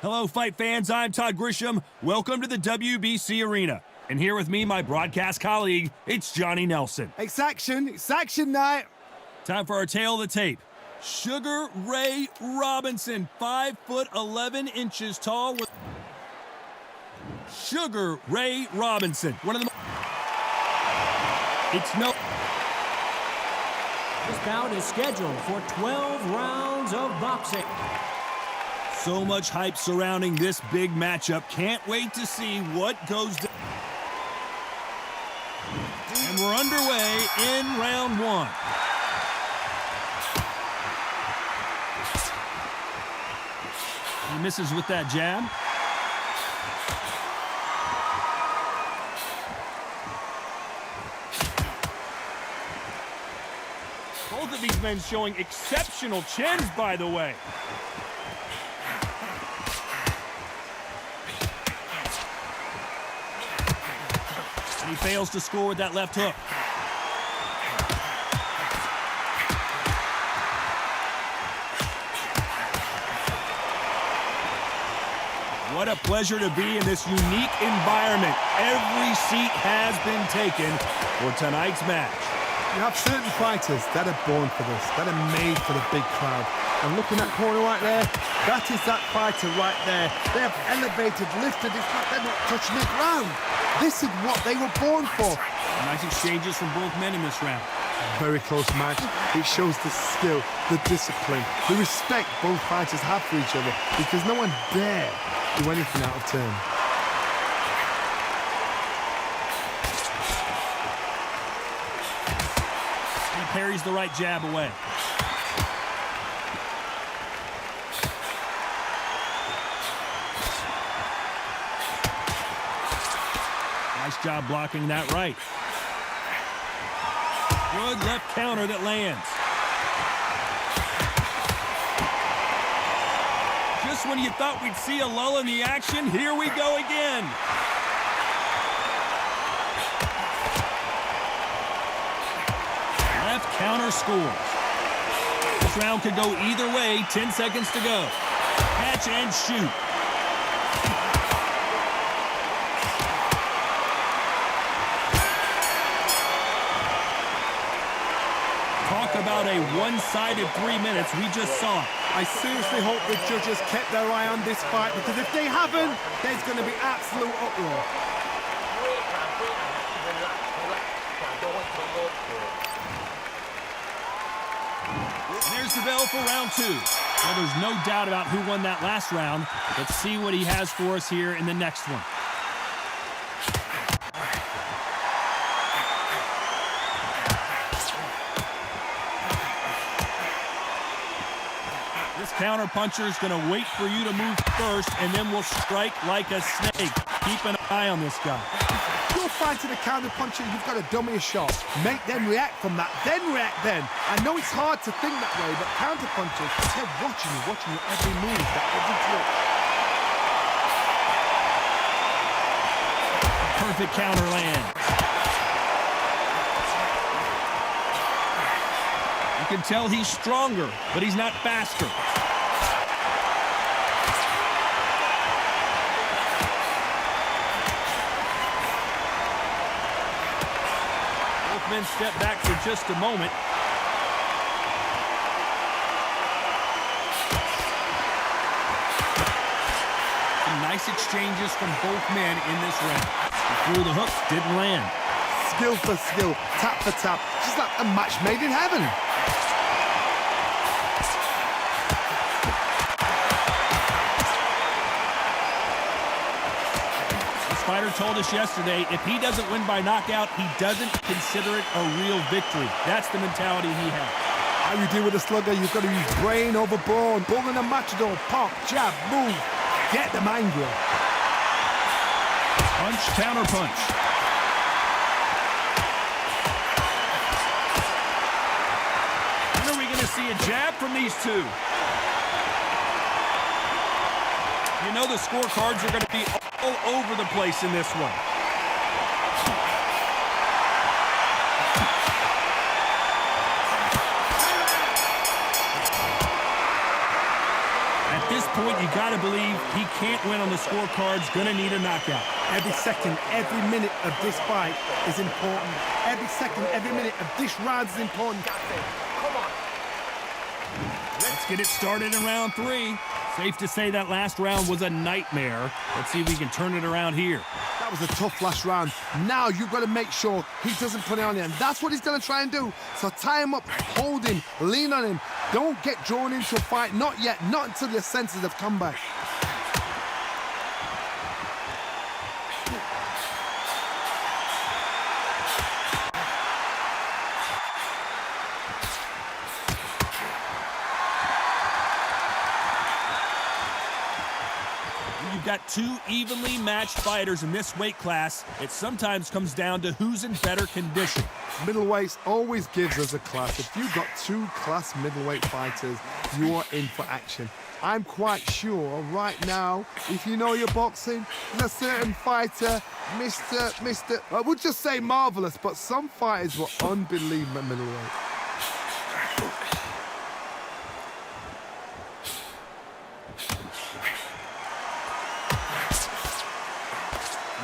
Hello, fight fans. I'm Todd Grisham. Welcome to the WBC Arena. And here with me, my broadcast colleague, it's Johnny Nelson. It's action night. Time for our tale of the tape. Sugar Ray Robinson, 5'11" tall. With Sugar Ray Robinson, one of the This bout is scheduled for 12 rounds of boxing. So much hype surrounding this big matchup. Can't wait to see what goes down. And we're underway in round one. He misses with that jab. Both of these men showing exceptional chins, by the way. And he fails to score with that left hook. What a pleasure to be in this unique environment. Every seat has been taken for tonight's match. You have certain fighters that are born for this, that are made for the big crowd. And looking at that corner right there, that is that fighter right there. They have elevated, lifted, it's like they're not touching the ground. This is what they were born for. Nice exchanges from both men in this round. Very close match. It shows the skill, the discipline, the respect both fighters have for each other, because no one dare do anything out of turn. He parries the right jab away. Nice job blocking that right. Good left counter that lands. Just when you thought we'd see a lull in the action, here we go again. Left counter scores. This round could go either way. 10 seconds to go. Catch and shoot. Talk about a one-sided 3 minutes. We just saw it. I seriously hope the judges kept their eye on this fight, because if they haven't, there's going to be absolute uproar. And there's the bell for round two. Well, there's no doubt about who won that last round. Let's see what he has for us here in the next one. This counter-puncher is going to wait for you to move first, and then will strike like a snake. Keep an eye on this guy. If you're fighting a counter-puncher, you've got to dummy a shot. Make them react from that, then react then. I know it's hard to think that way, but counter-punchers, they're watching you every move, that every trick. Perfect counter land. You can tell he's stronger, but he's not faster. Both men step back for just a moment. Some nice exchanges from both men in this round. He threw the hook, didn't land. Skill for skill, tap for tap, just like a match made in heaven. Fighter told us yesterday, if he doesn't win by knockout, he doesn't consider it a real victory. That's the mentality he has. How you deal with a slugger, you've got to use brain over brawn, bull in a matador, pop, jab, move, get them angry. Punch, counter punch. When are we going to see a jab from these two? You know the scorecards are going to be all over the place in this one. At this point, you got to believe he can't win on the scorecards. Going to need a knockout. Every second, every minute of this fight is important. Every second, every minute of this round is important. Let's get it started in round 3. Safe to say that last round was a nightmare. Let's see if we can turn it around here. That was a tough last round. Now you've got to make sure he doesn't put it on you, and that's what he's going to try and do. So tie him up, hold him, lean on him. Don't get drawn into a fight. Not yet. Not until your senses have come back. You've got 2 evenly matched fighters in this weight class. It sometimes comes down to who's in better condition. Middleweights always gives us a class. If you've got 2 class middleweight fighters, you are in for action. I'm quite sure right now, if you know your boxing, a certain fighter, I would just say marvelous, but some fighters were unbelievable at middleweight.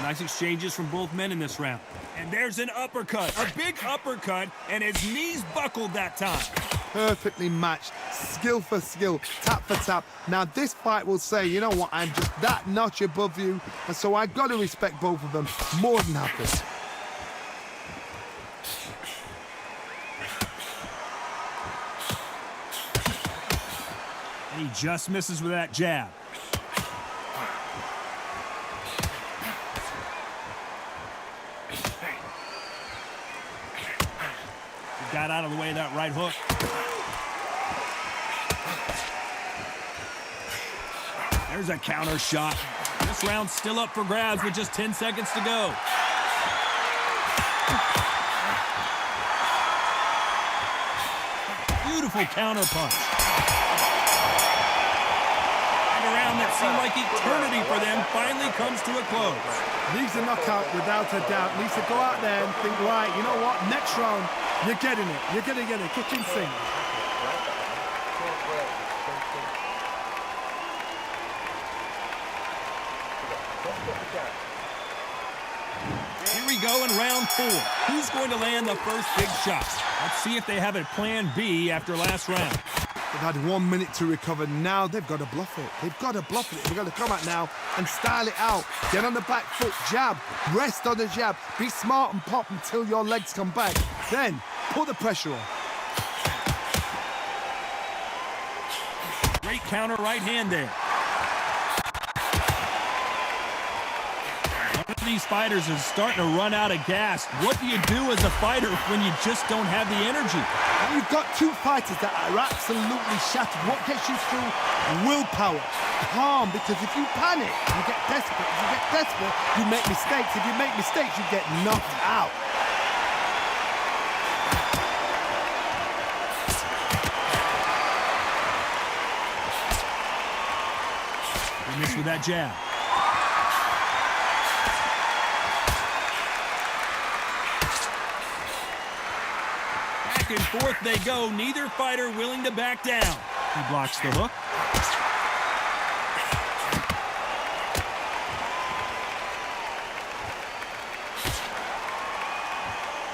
Nice exchanges from both men in this round. And there's an uppercut, a big uppercut, and his knees buckled that time. Perfectly matched, skill for skill, tap for tap. Now this fight will say, you know what, I'm just that notch above you, and so I got to respect both of them more than happy. And he just misses with that jab. Got out of the way of that right hook. There's a counter shot. This round's still up for grabs with just 10 seconds to go. Beautiful counter punch. And a round that seemed like eternity for them finally comes to a close. Needs a knockout without a doubt. Needs to go out there and think, right, you know what, next round, you're getting it. You're going to get it. Kitchen sink. Here we go in round 4. Who's going to land the first big shot? Let's see if they have a plan B after last round. They've had 1 minute to recover. Now they've got to bluff it. They've got to bluff it. They've got to come out now and style it out. Get on the back foot, jab, rest on the jab. Be smart and pop until your legs come back. Then put the pressure on. Great counter right hand there. One of these fighters is starting to run out of gas. What do you do as a fighter when you just don't have the energy? And you've got 2 fighters that are absolutely shattered. What gets you through? Willpower. Calm, because if you panic, you get desperate. If you get desperate, you make mistakes. If you make mistakes, you get knocked out. He missed with that jab. Back and forth they go. Neither fighter willing to back down. He blocks the hook.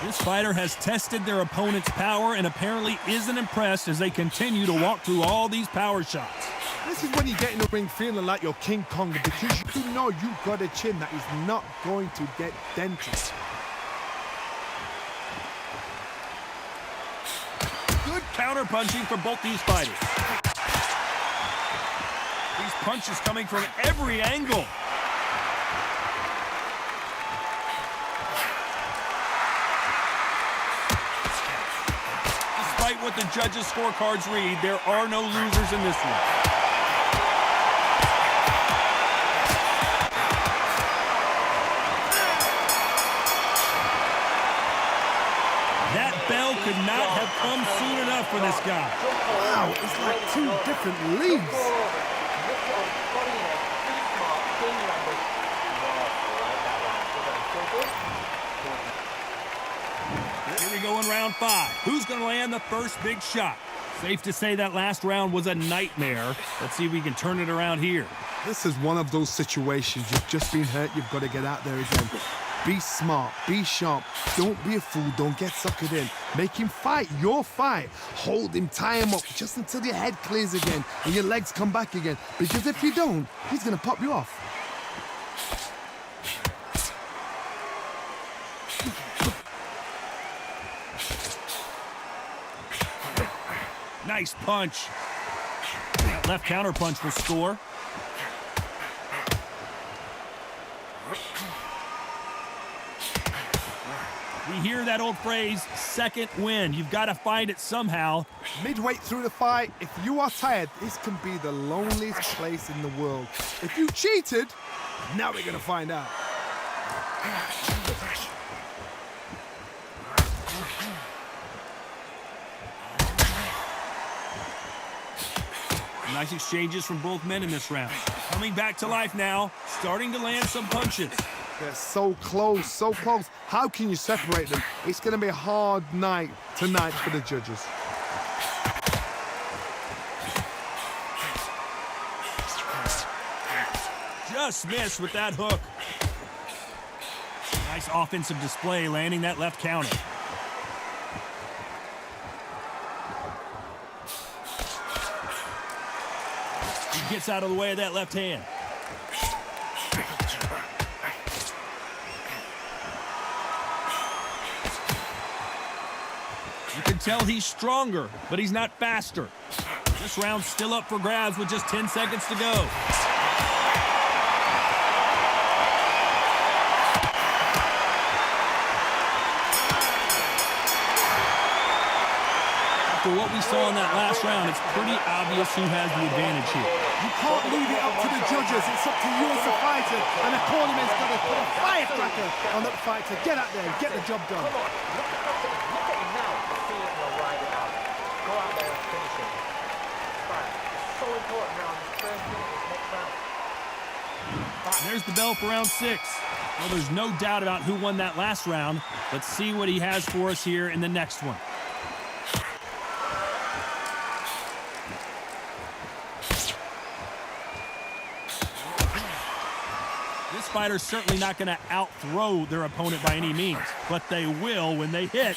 This fighter has tested their opponent's power and apparently isn't impressed as they continue to walk through all these power shots. This is when you get in the ring feeling like you're King Kong, because you know you've got a chin that is not going to get dented. Good counter punching for both these fighters. These punches coming from every angle. Despite what the judges' scorecards read, there are no losers in this one. That bell could not have come soon enough for this guy. Wow, it's like 2 different leagues. Here we go in round 5. Who's going to land the first big shot? Safe to say that last round was a nightmare. Let's see if we can turn it around here. This is one of those situations. You've just been hurt. You've got to get out there again. Be smart. Be sharp. Don't be a fool. Don't get suckered in. Make him fight your fight. Hold him. Tie him up just until your head clears again and your legs come back again. Because if you don't, he's going to pop you off. Nice punch. That left counter punch will score. We hear that old phrase, second wind. You've got to find it somehow. Midway through the fight, if you are tired, this can be the loneliest place in the world. If you cheated, now we're going to find out. Nice exchanges from both men in this round. Coming back to life now, starting to land some punches. They're so close, so close. How can you separate them? It's going to be a hard night tonight for the judges. Just missed with that hook. Nice offensive display, landing that left counter. He gets out of the way of that left hand. You can tell he's stronger, but he's not faster. This round's still up for grabs with just 10 seconds to go. After what we saw in that last round, it's pretty obvious who has the advantage here. You can't leave it up to the judges. It's up to you as a fighter. And the cornerman's got to put a firecracker on that fighter. Get out there and get the job done. Look at him now. See it and ride it out. Go out there and finish it. Right. It's so important now in the first minute of this next round. And there's the bell for round 6. Well, there's no doubt about who won that last round. Let's see what he has for us here in the next one. This fighter's certainly not going to out-throw their opponent by any means, but they will, when they hit,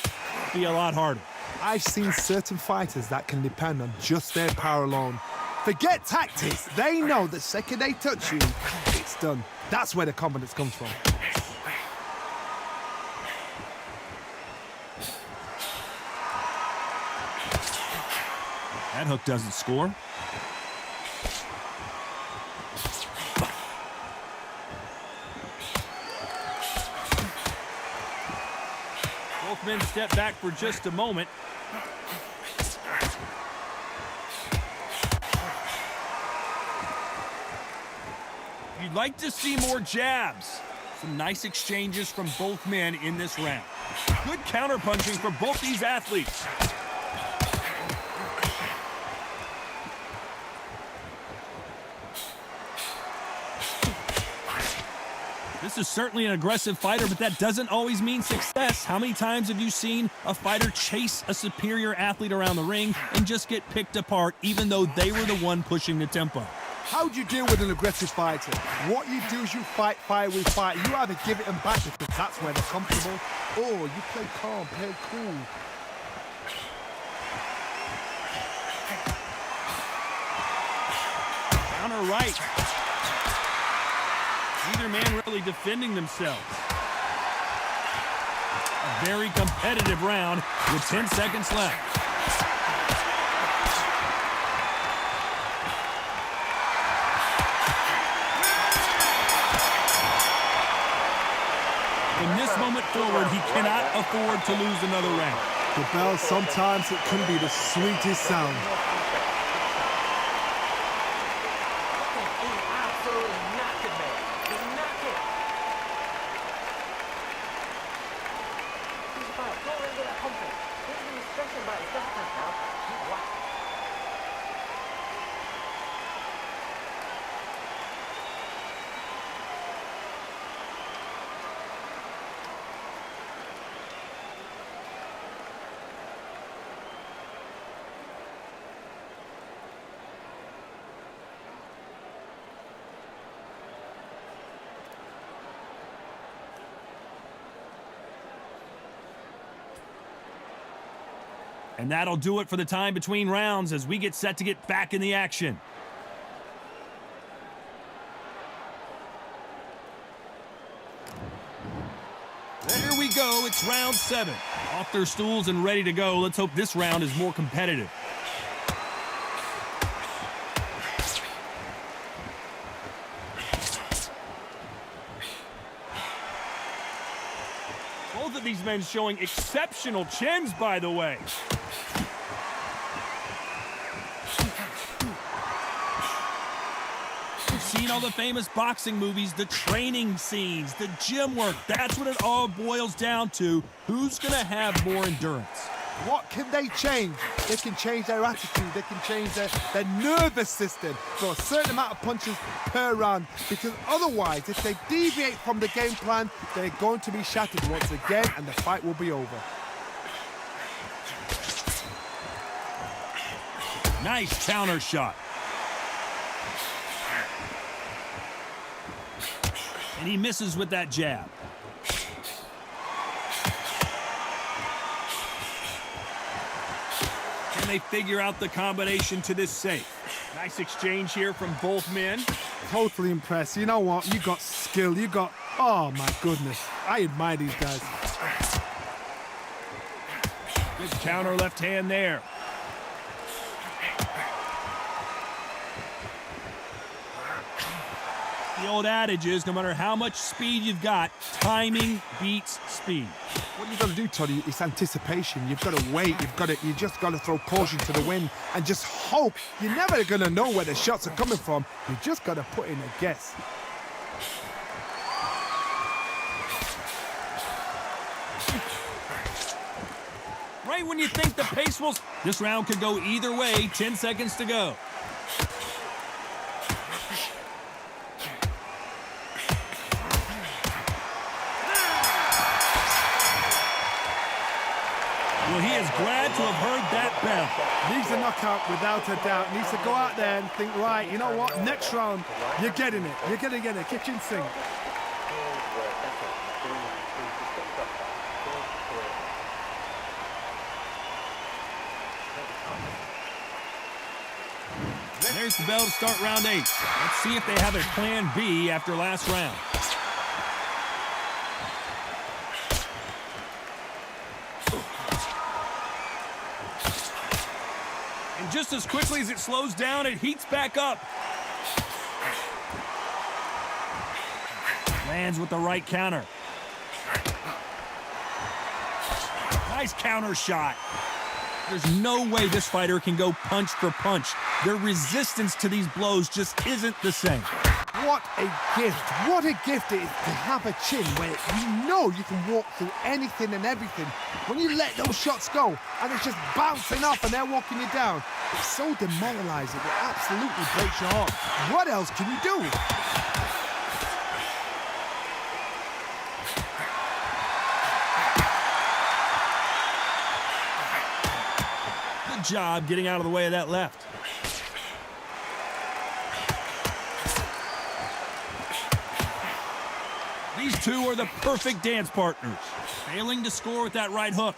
be a lot harder. I've seen certain fighters that can depend on just their power alone. Forget tactics. They know the second they touch you, it's done. That's where the confidence comes from. That hook doesn't score. Both men step back for just a moment. You'd like to see more jabs. Some nice exchanges from both men in this round. Good counterpunching for both these athletes. This is certainly an aggressive fighter, but that doesn't always mean success. How many times have you seen a fighter chase a superior athlete around the ring and just get picked apart even though they were the one pushing the tempo? How do you deal with an aggressive fighter? What you do is you fight fire with fight. You either give it them back because that's where they're comfortable, or you play calm, play cool. Counter right. Neither man really defending themselves. A very competitive round with 10 seconds left. From this moment forward, he cannot afford to lose another round. The bell, sometimes it can be the sweetest sound. And that'll do it for the time between rounds as we get set to get back in the action. There we go. It's round 7. Off their stools and ready to go. Let's hope this round is more competitive. Both of these men showing exceptional chins, by the way. We've seen all the famous boxing movies, the training scenes, the gym work. That's what it all boils down to. Who's going to have more endurance? What can they change? They can change their attitude. They can change their nervous system for a certain amount of punches per round. Because otherwise, if they deviate from the game plan, they're going to be shattered once again and the fight will be over. Nice counter shot. And he misses with that jab. Can they figure out the combination to this safe? Nice exchange here from both men. Totally impressed. You know what? You got skill. You got... Oh, my goodness. I admire these guys. Good counter left hand there. The old adage is, no matter how much speed you've got, timing beats speed. What you've got to do, Toddy, is anticipation. You've got to wait. You just got to throw caution to the wind and just hope. You're never going to know where the shots are coming from. You just got to put in a guess. Right when you think the pace will... This round could go either way. 10 seconds to go. Well, he is glad to have heard that bell. Needs a knockout without a doubt. Needs to go out there and think, right, you know what? Next round, you're getting it. You're going to get a kitchen sink. There's the bell to start round 8. Let's see if they have a plan B after last round. And just as quickly as it slows down, it heats back up. Lands with the right counter. Nice counter shot. There's no way this fighter can go punch for punch. Their resistance to these blows just isn't the same. What a gift. What a gift it is to have a chin where you know you can walk through anything and everything. When you let those shots go and it's just bouncing off and they're walking you down, it's so demoralizing. It absolutely breaks your heart. What else can you do? Good job getting out of the way of that left. These two are the perfect dance partners. Failing to score with that right hook.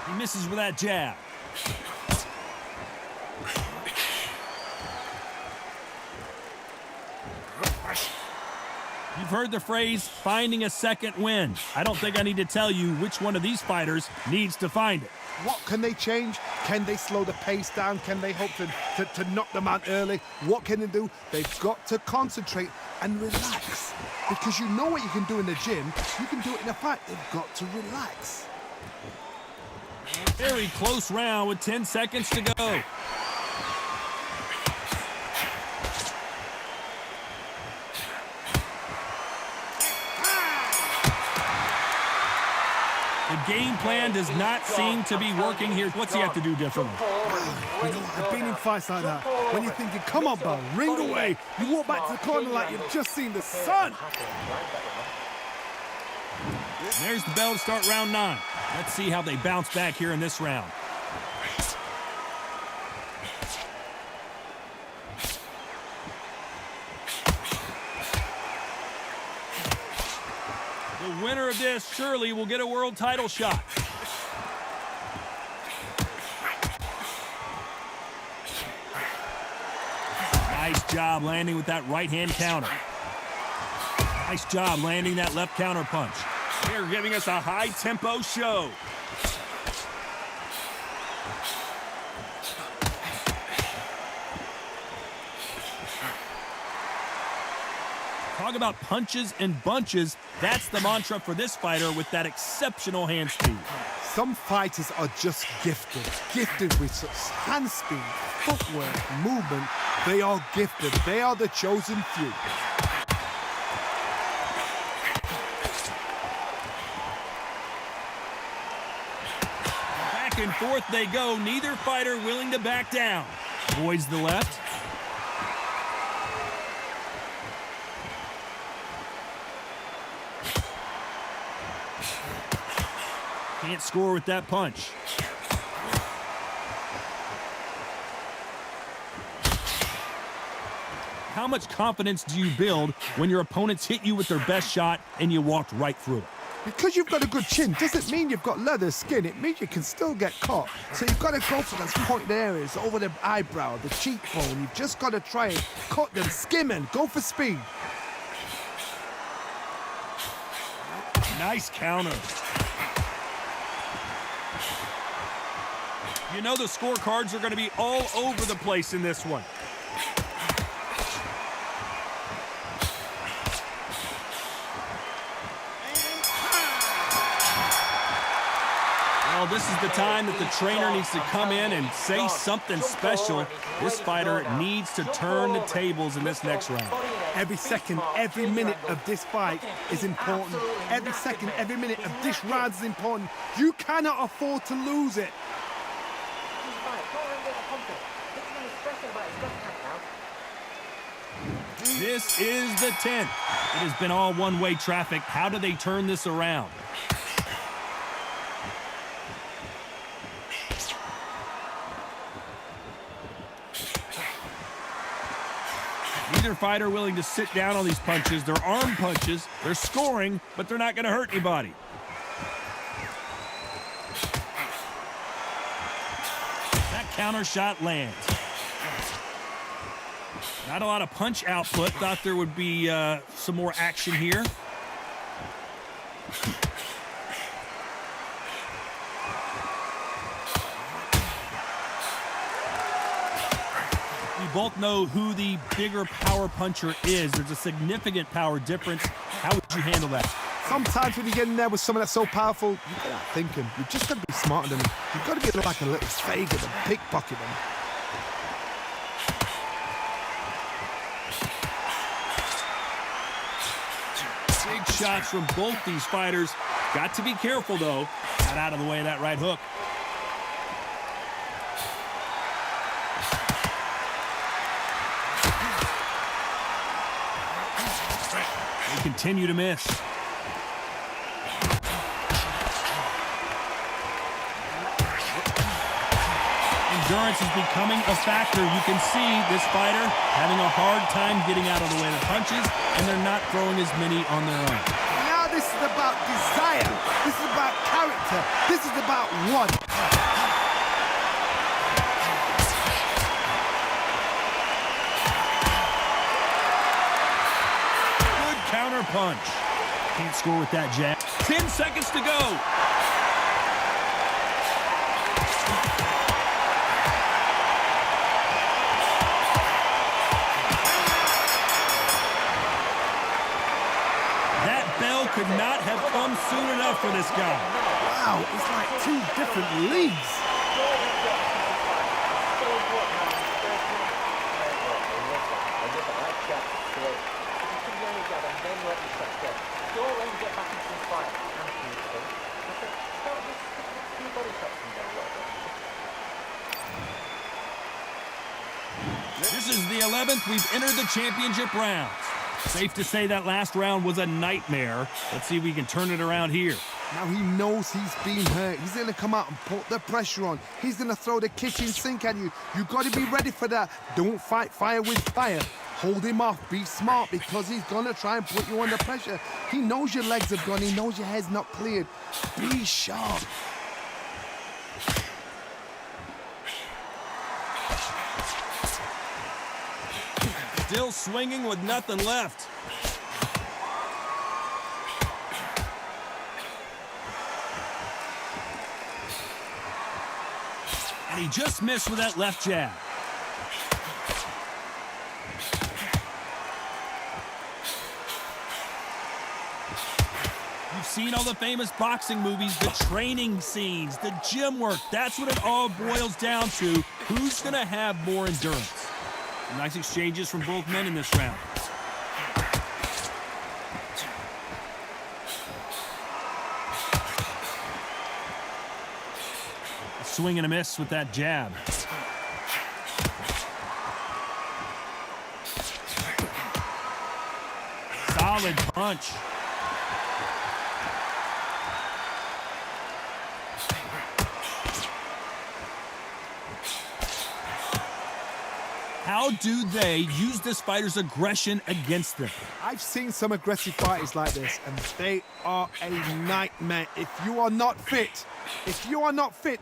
He misses with that jab. You've heard the phrase, finding a second wind. I don't think I need to tell you which one of these fighters needs to find it. What can they change? Can they slow the pace down? Can they hope to knock them out early? What can they do? They've got to concentrate and relax. Because you know what you can do in the gym, you can do it in a fight. They've got to relax. Very close round with 10 seconds to go. The game plan does not seem to be working here. What's he have to do differently? You know, I've been in fights like that. When you're thinking, come on, bro, ring away. You walk back to the corner like you've just seen the sun. There's the bell to start round 9. Let's see how they bounce back here in this round. winner of this surely will get a world title shot. Nice job landing with that right-hand counter. Nice job landing that left counter punch. They're giving us a high-tempo show. Talk about punches and bunches. That's the mantra for this fighter with that exceptional hand speed. Some fighters are just gifted with such hand speed, footwork, movement. They are gifted. They are the chosen few. Back and forth they go, neither fighter willing to back down. Avoids the left. Can't score with that punch. How much confidence do you build when your opponents hit you with their best shot and you walked right through it? Because you've got a good chin doesn't mean you've got leather skin. It means you can still get caught. So you've got to go for those pointed areas over the eyebrow, the cheekbone. You've just got to try and cut them, skim and go for speed. Nice counter. You know the scorecards are going to be all over the place in this one. Well, this is the time that the trainer needs to come in and say something special. This fighter needs to turn the tables in this next round. Every second, every minute of this fight is important. Every second, every minute of this round is important. You cannot afford to lose it. This is the 10th. It has been all one-way traffic. How do they turn this around? Neither fighter willing to sit down on these punches. They're arm punches. They're scoring, but they're not going to hurt anybody. That counter shot lands. Not a lot of punch output. Thought there would be some more action here. We both know who the bigger power puncher is. There's a significant power difference. How would you handle that? Sometimes when you get in there with someone that's so powerful, you've got to think him. You've just got to be smarter than him. You've got to be like a little Fagan and pickpocket him. Big shots from both these fighters. Got to be careful, though. Got out of the way of that right hook. They continue to miss. Endurance is becoming a factor. You can see this fighter having a hard time getting out of the way of the punches, and they're not throwing as many on their own. Now this is about desire. This is about character. This is about one. Good counter punch. Can't score with that jab. 10 seconds to go. Could not have come soon enough for this guy. Wow, it's like two different leagues. This is the 11th. We've entered the championship rounds. Safe to say that last round was a nightmare. Let's see if we can turn it around here. Now he knows he's being hurt. He's going to come out and put the pressure on. He's going to throw the kitchen sink at you. You've got to be ready for that. Don't fight fire with fire. Hold him off. Be smart because he's going to try and put you under pressure. He knows your legs have gone. He knows your head's not cleared. Be sharp. Still swinging with nothing left. And he just missed with that left jab. You've seen all the famous boxing movies, the training scenes, the gym work. That's what it all boils down to. Who's going to have more endurance? Nice exchanges from both men in this round. A swing and a miss with that jab. Solid punch. How do they use this fighter's aggression against them? I've seen some aggressive fighters like this, and they are a nightmare. If you are not fit,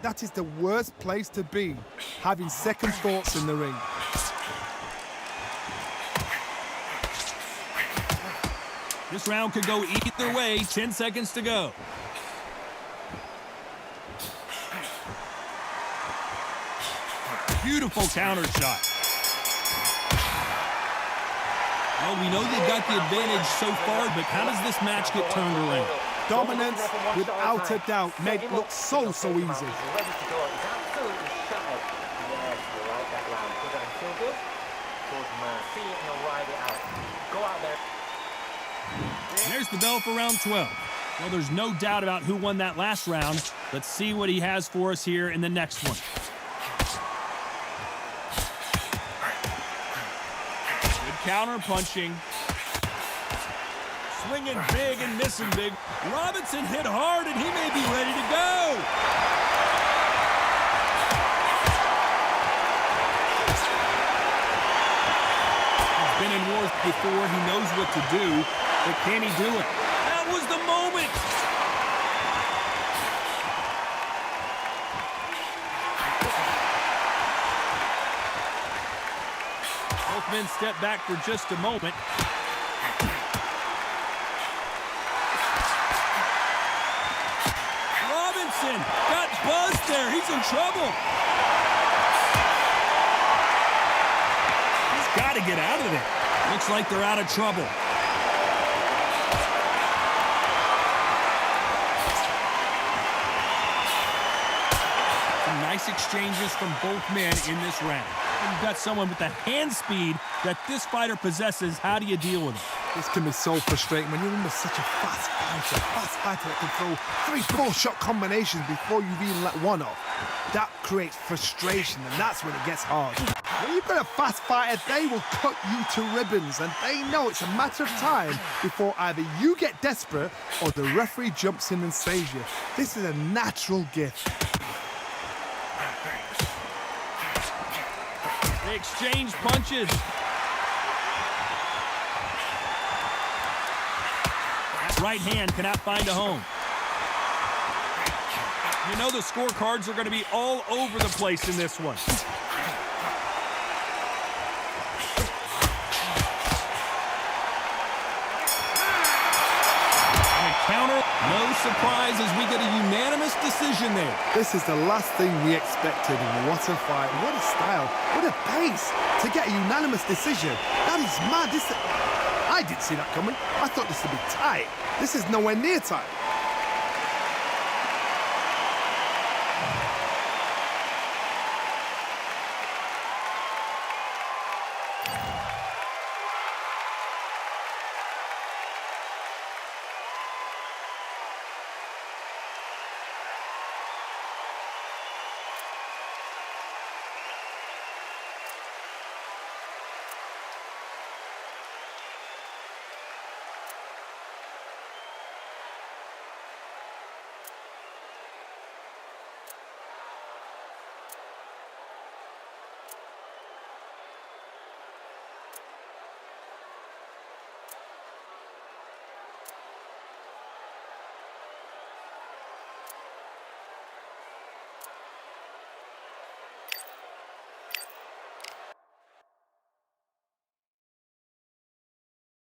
that is the worst place to be, having second thoughts in the ring. This round could go either way. 10 seconds to go. Beautiful counter shot. Well, we know they've got the advantage so far, but how does this match get turned around? Dominance, without a doubt, made it look so easy. He's ready to go. He's absolutely shattered. Yes, you're right, that round. Good and feel good. Good man. See it and he'll ride it out. Go out there. There's the bell for round 12. Well, there's no doubt about who won that last round. Let's see what he has for us here in the next one. Counter punching. Swinging big and missing big. Robinson hit hard and he may be ready to go. He's been in wars before. He knows what to do. But can he do it? That was the moment. Both men step back for just a moment. Robinson got buzzed there. He's in trouble. He's got to get out of there. Looks like they're out of trouble. Some nice exchanges from both men in this round. You've got someone with the hand speed that this fighter possesses. How do you deal with it? This can be so frustrating when you're under such a fast fighter that can throw 3-4 shot combinations before you've even let one off. That creates frustration, and that's when it gets hard. When you've got a fast fighter, they will cut you to ribbons, and they know it's a matter of time before either you get desperate or the referee jumps in and saves you. This is a natural gift. They exchange punches. That right hand cannot find a home. You know the scorecards are going to be all over the place in this one. And a counter. No surprise as we get a unanimous decision there. This is the last thing we expected. What a fight, what a style, what a pace to get a unanimous decision. That is mad. I didn't see that coming. I thought this would be tight. This is nowhere near tight.